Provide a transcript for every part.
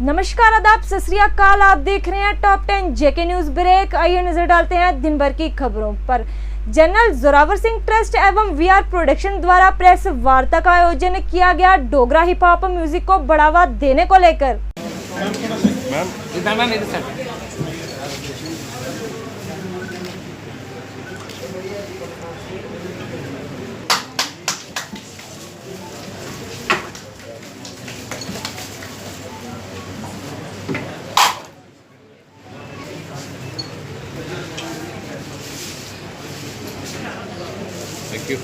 नमस्कार, आदाब, सत श्री अकाल। आप देख रहे हैं टॉप 10 जेके न्यूज ब्रेक। आइए नजर डालते हैं दिन भर की खबरों पर। जनरल जोरावर सिंह ट्रस्ट एवं वीआर प्रोडक्शन द्वारा प्रेस वार्ता का आयोजन किया गया डोगरा हिप हॉप म्यूजिक को बढ़ावा देने को लेकर। Thank you.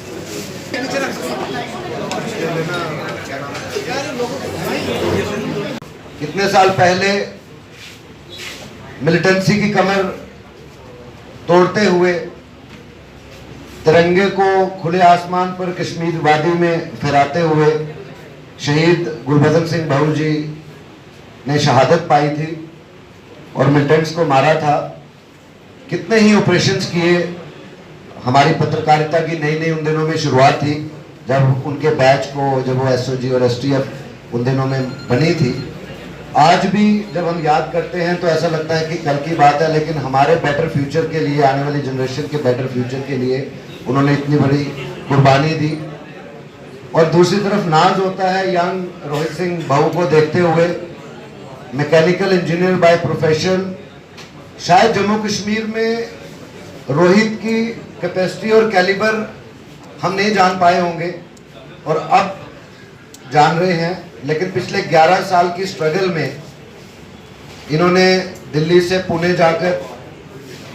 कितने साल पहले मिलिटेंसी की कमर तोड़ते हुए तिरंगे को खुले आसमान पर कश्मीर वादी में फहराते हुए शहीद गुरबदन सिंह भाऊ जी ने शहादत पाई थी और मिलिटेंट्स को मारा था। कितने ही ऑपरेशंस किए। हमारी पत्रकारिता की नई नई उन दिनों में शुरुआत थी जब उनके बैच को जब वो एसओजी और एसटीएफ उन दिनों में बनी थी। आज भी जब हम याद करते हैं तो ऐसा लगता है कि कल की बात है, लेकिन हमारे बेटर फ्यूचर के लिए, आने वाली जनरेशन के बेटर फ्यूचर के लिए उन्होंने इतनी बड़ी कुर्बानी दी। और दूसरी तरफ नाज होता है यंग रोहित सिंह भाऊ को देखते हुए, मैकेनिकल इंजीनियर बाय प्रोफेशन। शायद जम्मू कश्मीर में रोहित की कैपेसिटी और कैलिबर हम नहीं जान पाए होंगे और अब जान रहे हैं, लेकिन पिछले 11 साल की स्ट्रगल में इन्होंने दिल्ली से पुणे जाकर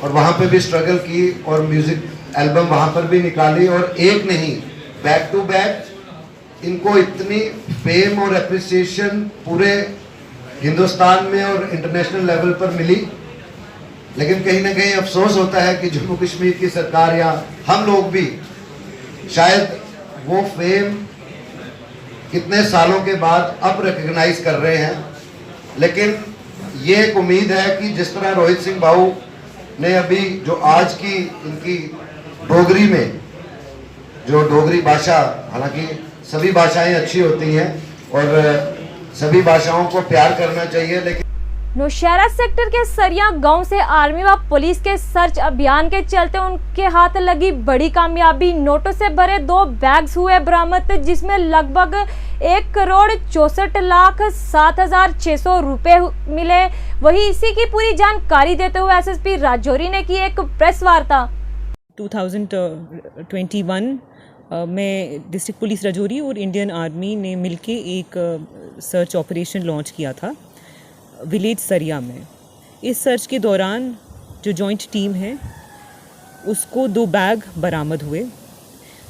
और वहाँ पे भी स्ट्रगल की और म्यूजिक एल्बम वहाँ पर भी निकाली और एक नहीं बैक टू बैक इनको इतनी फेम और एप्रिसिएशन पूरे हिंदुस्तान में और इंटरनेशनल लेवल पर मिली। लेकिन कहीं ना कहीं अफसोस होता है कि जम्मू कश्मीर की सरकार या हम लोग भी शायद वो फेम कितने सालों के बाद अब रिकग्नाइज कर रहे हैं। लेकिन ये एक उम्मीद है कि जिस तरह रोहित सिंह भाऊ ने अभी जो आज की इनकी डोगरी में जो डोगरी भाषा, हालांकि सभी भाषाएं अच्छी होती हैं और सभी भाषाओं को प्यार करना चाहिए, लेकिन नौशहरा सेक्टर के सरिया गांव से आर्मी व पुलिस के सर्च अभियान के चलते उनके हाथ लगी बड़ी कामयाबी। नोटों से भरे 2 बैग्स हुए बरामद, जिसमें लगभग 1,64,07,600 रुपए मिले। वहीं इसी की पूरी जानकारी देते हुए एसएसपी राजौरी ने की एक प्रेस वार्ता। 2021 में डिस्ट्रिक्ट पुलिस राजौरी और इंडियन आर्मी ने मिलके एक सर्च ऑपरेशन लॉन्च किया था विलेज सरिया में। इस सर्च के दौरान जो जॉइंट टीम है उसको 2 बैग बरामद हुए।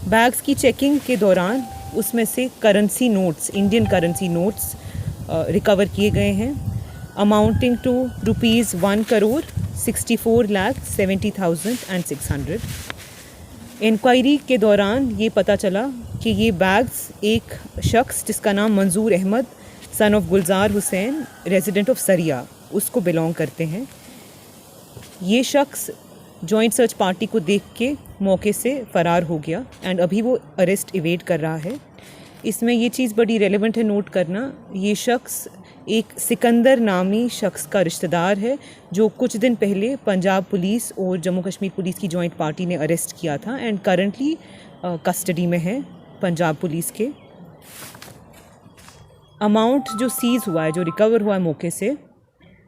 बैग्स की चेकिंग के दौरान उसमें से currency notes, Indian currency notes recover किए गए हैं अमाउंटिंग टू ₹1,64,70,600। इंक्वायरी के दौरान ये पता चला कि ये बैग्स एक शख्स जिसका नाम Manzoor Ahmed son of Gulzar Hussain resident of Sariya उसको बिलोंग करते हैं। ये शख्स जॉइंट सर्च पार्टी को देख के मौके से फ़रार हो गया एंड अभी वो अरेस्ट इवेट कर रहा है। इसमें ये चीज़ बड़ी रेलेवेंट है नोट करना, ये शख्स एक सिकंदर नामी शख्स का रिश्तेदार है जो कुछ दिन पहले पंजाब पुलिस और जम्मू कश्मीर पुलिस की जॉइंट पार्टी ने अरेस्ट किया था एंड करंटली कस्टडी में है पंजाब पुलिस के। अमाउंट जो सीज़ हुआ है, जो रिकवर हुआ है मौके से,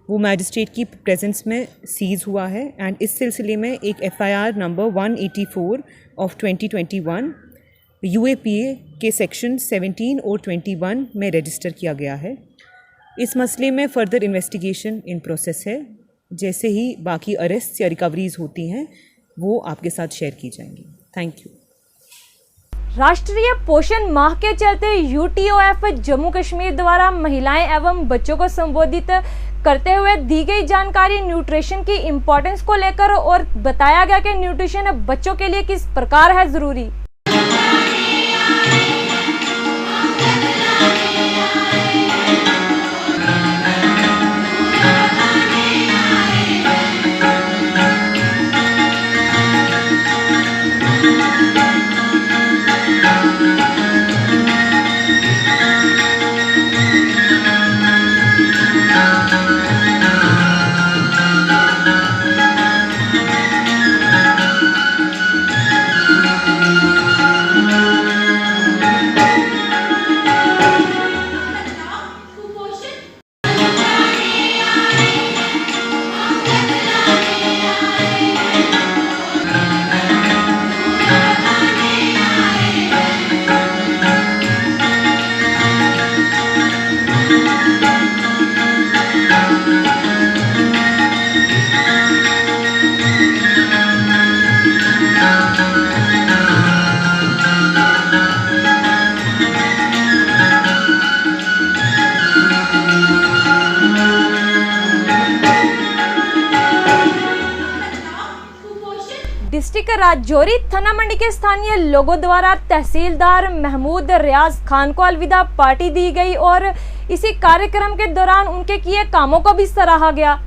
वो मैजिस्ट्रेट की प्रेजेंस में सीज़ हुआ है एंड इस सिलसिले में एक एफआईआर नंबर 184 ऑफ 2021 यूएपीए के सेक्शन 17 और 21 में रजिस्टर किया गया है। इस मसले में फ़र्दर इन्वेस्टिगेशन इन प्रोसेस है। जैसे ही बाकी अरेस्ट या रिकवरीज होती हैं वो आपके साथ शेयर की जाएंगी। Thank you. राष्ट्रीय पोषण माह के चलते यूटीओएफ जम्मू कश्मीर द्वारा महिलाएं एवं बच्चों को संबोधित करते हुए दी गई जानकारी न्यूट्रिशन की इम्पोर्टेंस को लेकर और बताया गया कि न्यूट्रिशन बच्चों के लिए किस प्रकार है जरूरी। राजौरी थाना मंडी के स्थानीय लोगों द्वारा तहसीलदार महमूद रियाज खान को अलविदा पार्टी दी गई और इसी कार्यक्रम के दौरान उनके किए कामों को भी सराहा गया।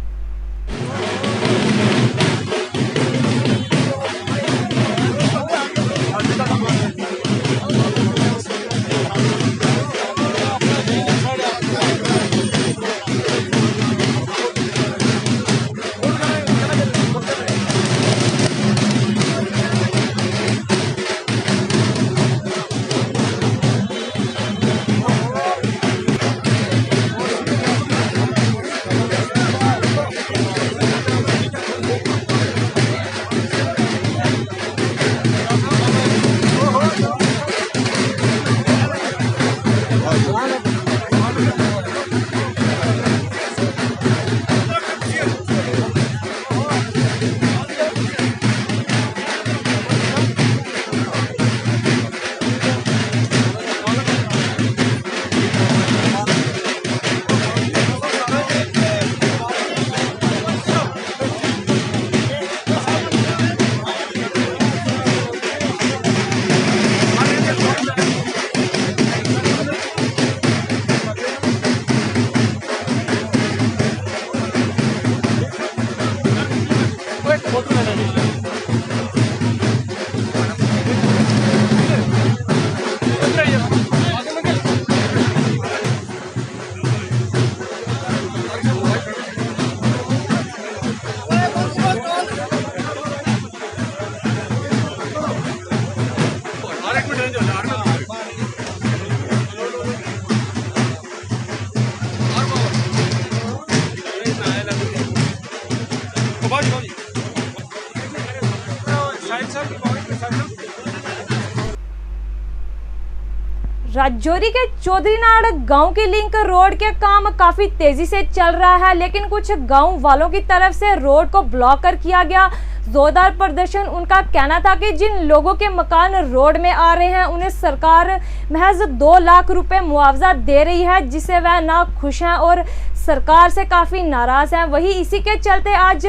राजौरी के चौधरीनाड़ गांव की लिंक रोड के काम काफी तेजी से चल रहा है, लेकिन कुछ गांव वालों की तरफ से रोड को ब्लॉक कर किया गया जोरदार प्रदर्शन। उनका कहना था कि जिन लोगों के मकान रोड में आ रहे हैं उन्हें सरकार महज 2 लाख रुपए मुआवजा दे रही है, जिससे वह ना खुश हैं और सरकार से काफी नाराज हैं। वही इसी के चलते आज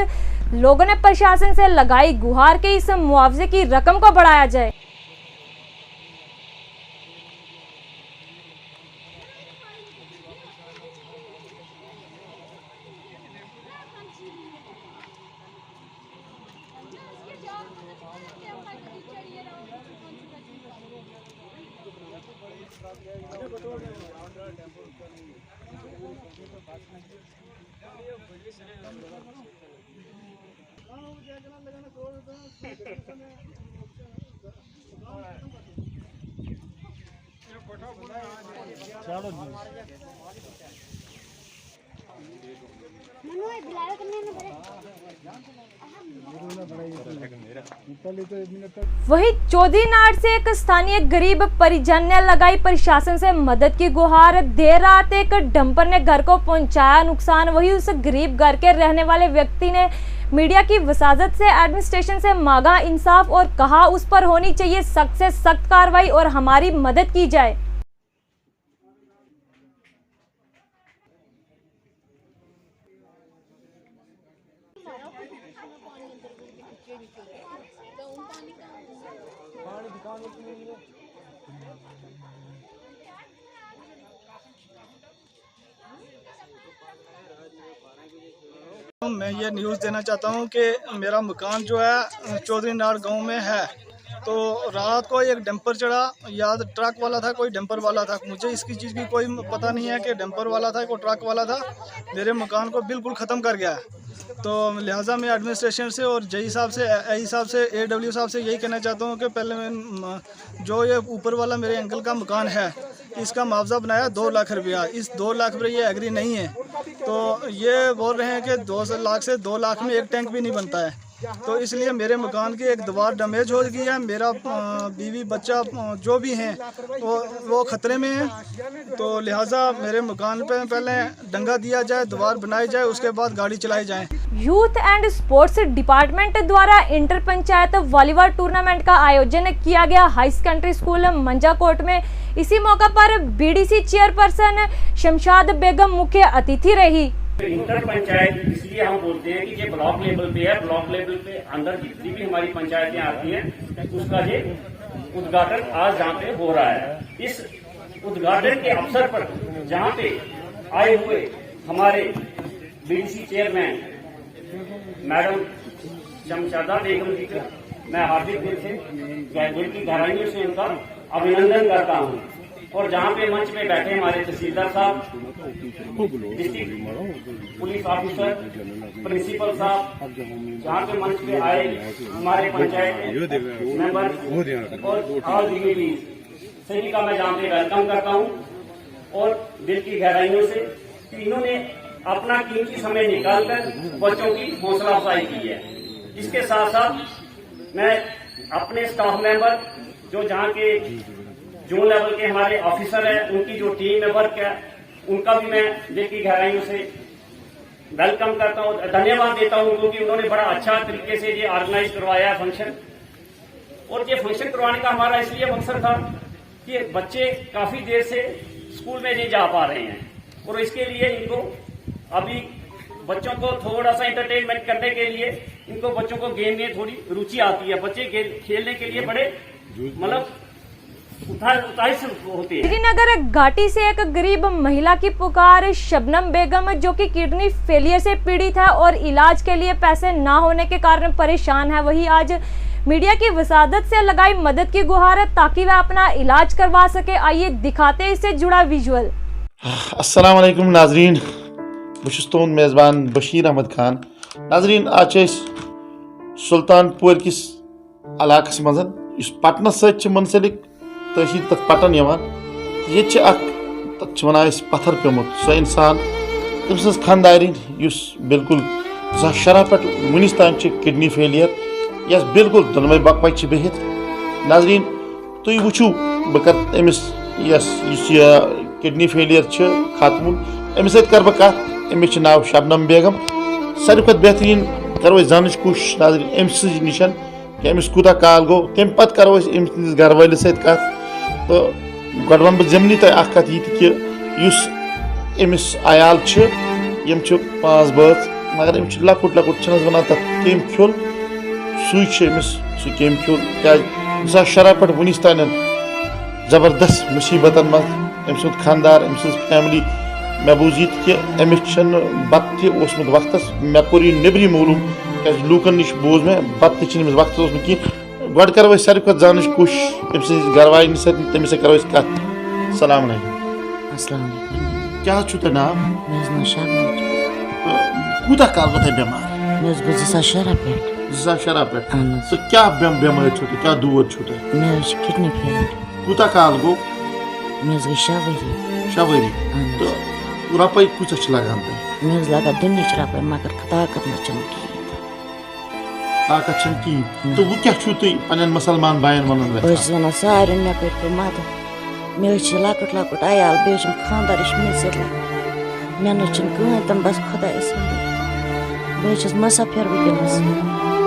लोगों ने प्रशासन से लगाई गुहार कि इस मुआवजे की रकम को बढ़ाया जाए। वही चौधरीनाड़ से एक स्थानीय गरीब परिजन ने लगाई प्रशासन से मदद की गुहार। देर रात एक डंपर ने घर को पहुंचाया नुकसान। वही उस गरीब घर के रहने वाले व्यक्ति ने मीडिया की वसाजत से एडमिनिस्ट्रेशन से मांगा इंसाफ और कहा उस पर होनी चाहिए सख्त से सख्त कार्रवाई और हमारी मदद की जाए। मैं ये न्यूज़ देना चाहता हूँ कि मेरा मकान जो है चौधरीनाड़ गांव में है, तो रात को एक डंपर चढ़ा, या ट्रक वाला था कोई डंपर वाला था, मुझे इसकी चीज़ की कोई पता नहीं है कि डंपर वाला था कोई ट्रक वाला था, मेरे मकान को बिल्कुल ख़त्म कर गया। तो लिहाजा मैं एडमिनिस्ट्रेशन से और जई साहब से आई साहब से AW साहब से यही कहना चाहता हूँ कि पहले मैं जो ये ऊपर वाला मेरे अंकल का मकान है इसका मुआवजा बनाया 2 लाख रुपया, इस 2 लाख पर ये एग्री नहीं है, तो ये बोल रहे हैं कि 2 लाख से 2 लाख में एक टैंक भी नहीं बनता है। तो इसलिए मेरे मकान की एक दीवार डैमेज हो गई है, मेरा बीवी बच्चा जो भी हैं वो ख़तरे में है। तो लिहाजा मेरे मकान पे पहले डंगा दिया जाए, दीवार बनाई जाए, उसके बाद गाड़ी चलाई जाए। यूथ एंड स्पोर्ट्स डिपार्टमेंट द्वारा इंटर पंचायत वॉलीबॉल टूर्नामेंट का आयोजन किया गया हाई सेकेंडरी स्कूल मंजाकोट में। इसी मौका पर BDC चेयरपर्सन शमशाद बेगम मुख्य अतिथि रही। इंटर पंचायत इसलिए हम बोलते हैं कि ये ब्लॉक लेवल पे है। ब्लॉक लेवल पे अंदर जितनी भी हमारी पंचायतें आती हैं उसका ये उद्घाटन आज जहाँ पे हो रहा है। इस उद्घाटन के अवसर पर जहाँ पे आए हुए हमारे बीडीसी चेयरमैन मैडम शमशादा बेगम जी का मैं हार्दिक दिल की गहराइयों से उनका अभिनंदन करता हूँ। और जहाँ पे मंच पे बैठे हमारे तहसीलदार साहब, डिस्ट्रिक्ट पुलिस ऑफिसर, प्रिंसिपल साहब, जहाँ पे मंच पे आए हमारे पंचायत मेंबर और ऑल डिग्निटीज, सभी का मैं जहाँ पे वेलकम करता हूँ। और दिल की गहराइयों से इन्होंने अपना कीमती समय निकालकर बच्चों की हौसला अफजाई की है। इसके साथ साथ मैं अपने स्टाफ मेंबर जो जहाँ के जोन लेवल के हमारे ऑफिसर हैं, उनकी जो टीम में वर्क है, उनका भी मैं दिल की गहराइयों से वेलकम करता हूँ, धन्यवाद देता हूँ, क्योंकि उन्होंने बड़ा अच्छा तरीके से ये ऑर्गेनाइज करवाया फंक्शन। और ये फंक्शन करवाने का हमारा इसलिए मकसद था कि बच्चे काफी देर से स्कूल में नहीं जा पा रहे हैं और इसके लिए इनको अभी बच्चों को थोड़ा सा एंटरटेनमेंट करने के लिए इनको बच्चों को गेम में थोड़ी रुचि आती है। बच्चे खेलने के लिए बड़े मतलब उत्साहित होते हैं। श्रीनगर घाटी से एक गरीब महिला की पुकार। शबनम बेगम जो कि किडनी फेलियर से पीड़ित है और इलाज के लिए पैसे ना होने के कारण परेशान है, वही आज मीडिया की वसादत से लगाई मदद की गुहार ताकि वह अपना इलाज करवा सके। आइए दिखाते हैं इससे जुड़ा विजुअल। अस्सलाम वालेकुम नाजरीन, बस तुंद मेज़बान बशीर अहमद खान। नाजरीन आज सुल्तानपुर किस इलाकस मज पटनस सत्य मुंसलिक तहसील तक पटन ये वन पत्थर प्योमुत सो इंसान तम खानदारिन बिल्कुल 2017 पे वनिस तान किडनी फेलियर यस बिल्कुल दोनों बच बिहित। नाजरीन तुम वो बह कर अमिस किडनी फेलियर खातमून अमिस कर बह कत। अमिस नाव शबनम बेगम। सारे खुद बेहतरीन करो जान कोशिश नाजरीन अमिस निशन कि अमिस कूता काल गो, तम पे करो अमिस घर वाल सत। तो गड वन जमनी तह कत कि अमिस आयाल यम 5 बच मगर अमिस लकुट लकुट वन तथ केम खोल सुमिस सह केम खोल क्या 2017 पे वनिस तान जबरदस्त मुसीबतन मज अम खानदार अम फैमिली मे बूज कि अमिस बत तमुत वक्त मे कोर यह नबरी मालूम क्या लूकन नश बोज मे बत तमिस वक्त कह गड करो सारे खुद जान कोशिश अम घर वाल तमिस करो कत। सलाम क्या तुह नाम कूता काल गो बेमार 2017 पे तो क्या बेमार क्या दूर किडनी फेलियर कूता काल गो 6 वरी तो रुपये कूच लगान लगा दिन रुपये मगर ताकत न ताकत कहें तो वो क्या तुम पन मुसलमान बायन वन सारे मे कर मदद मे लकुट लकुट आयाल बे खानदार मे मे कहें तम बस खुदा बस मुसाफिर वनस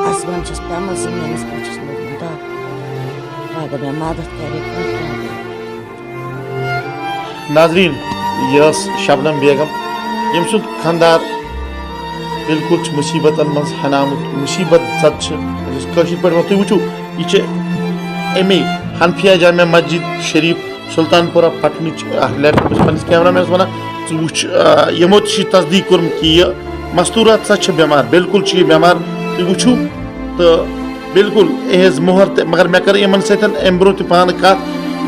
हसबैंड पे जमीन पे अगर मे मदद कर। नाजरीन यह शबनम बेगम यम सुन खानदार बिल्कुल मुसीबतन मज हनामुत मुसीबत जद पे तुम वो यह अमे हनफिया जामिया मस्जिद शरीफ सुल्तानपुरा पटन पे कैमरा मैन वन वो यमो तस्दीक कोर्म कि यह मस्तूरात सा बेमार बिल्कुल बेमार तुम वो तो बिल्कुल एज मोहर मगर मे कर इन सम ब्रो पान कत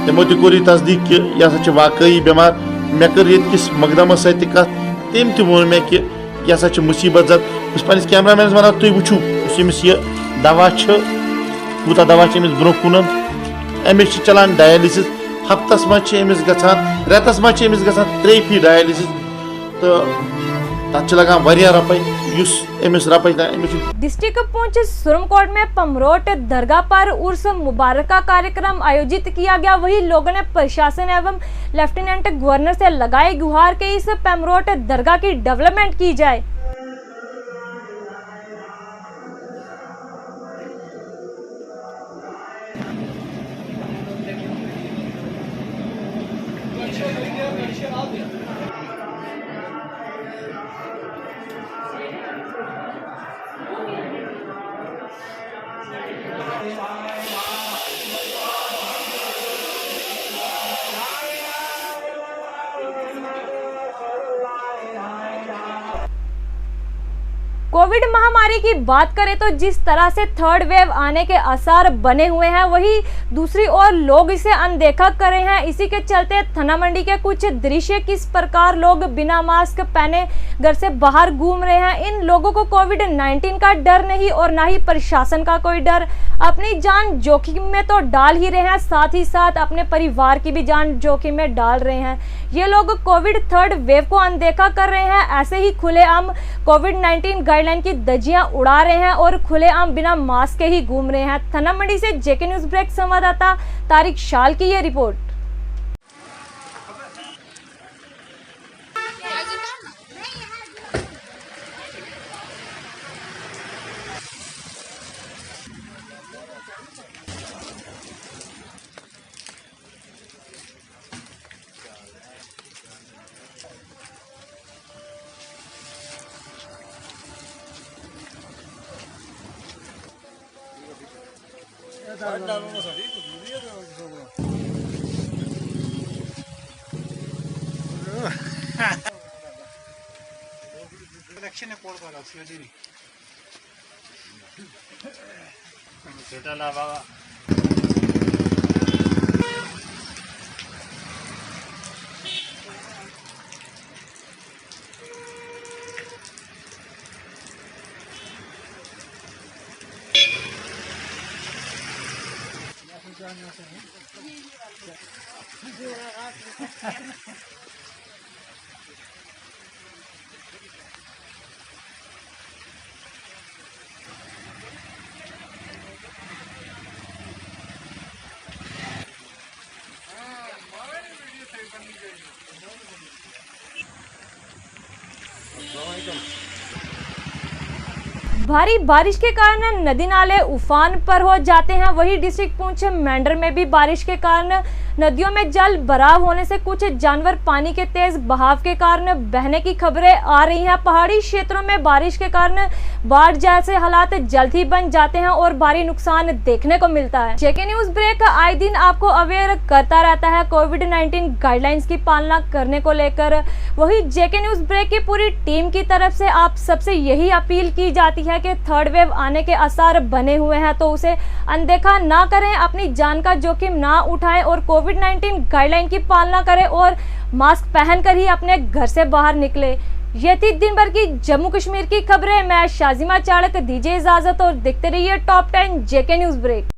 तमो तोर तस्दीक कि यह वाकई बेमार। मे कर ये मकदम सत कत तम तोन मे कि यह मुसीबत जद बस पे कैमरा मैन वन तुम वो अमिस यह दवा कूता दवा ब्रो कुन अमिस चलान डायलिसिस हफ्तस मज गसान रेतस मज गसान 3 फी डायलिसिस तो तथ लगान वारिया रुपये अमिस रुपये। डिस्ट्रिक्ट पुंछ सुरमकोट में पमरोट दरगाह पर उर्स मुबारक का कार्यक्रम आयोजित किया गया। वही लोगों ने प्रशासन एवं लेफ्टिनेंट गवर्नर से लगाई गुहार के इस पमरोट दरगाह की डेवलपमेंट की जाए। कोविड महामारी की बात करें तो जिस तरह से थर्ड वेव आने के आसार बने हुए हैं, वही दूसरी ओर लोग इसे अनदेखा कर रहे हैं। इसी के चलते थना मंडी के कुछ दृश्य किस प्रकार लोग बिना मास्क पहने घर से बाहर घूम रहे हैं। इन लोगों को कोविड-19 का डर नहीं और ना ही प्रशासन का कोई डर। अपनी जान जोखिम में तो डाल ही रहे हैं, साथ ही साथ अपने परिवार की भी जान जोखिम में डाल रहे हैं। ये लोग कोविड थर्ड वेव को अनदेखा कर रहे हैं, ऐसे ही खुलेआम कोविड-19 गाइडलाइन की धज्जियां उड़ा रहे हैं और खुलेआम बिना मास्क के ही घूम रहे हैं। थना मंडी से जेके न्यूज ब्रेक संवाददाता तारिक शाल की ये रिपोर्ट। भारी बारिश के कारण नदी नाले उफान पर हो जाते हैं। वहीं डिस्ट्रिक्ट पुंछ मेंढर में भी बारिश के कारण नदियों में जल भराव होने से कुछ जानवर पानी के तेज बहाव के कारण बहने की खबरें आ रही हैं। पहाड़ी क्षेत्रों में बारिश के कारण बाढ़ जैसे हालात जल्द ही बन जाते हैं और भारी नुकसान देखने को मिलता है। जेके न्यूज ब्रेक आए दिन आपको अवेयर करता रहता है कोविड-19 गाइडलाइंस की पालना करने को लेकर। वही जेके न्यूज ब्रेक की पूरी टीम की तरफ से आप सबसे यही अपील की जाती है कि थर्ड वेव आने के आसार बने हुए हैं तो उसे अनदेखा ना करें, अपनी जान का जोखिम ना उठाएं और कोविड-19 गाइडलाइन की पालना करें और मास्क पहनकर ही अपने घर से बाहर निकले। ये थी दिन भर की जम्मू कश्मीर की खबरें। मैं शाजिमा चाड़क, दीजिए इजाजत और देखते रहिए टॉप 10 जेके न्यूज ब्रेक।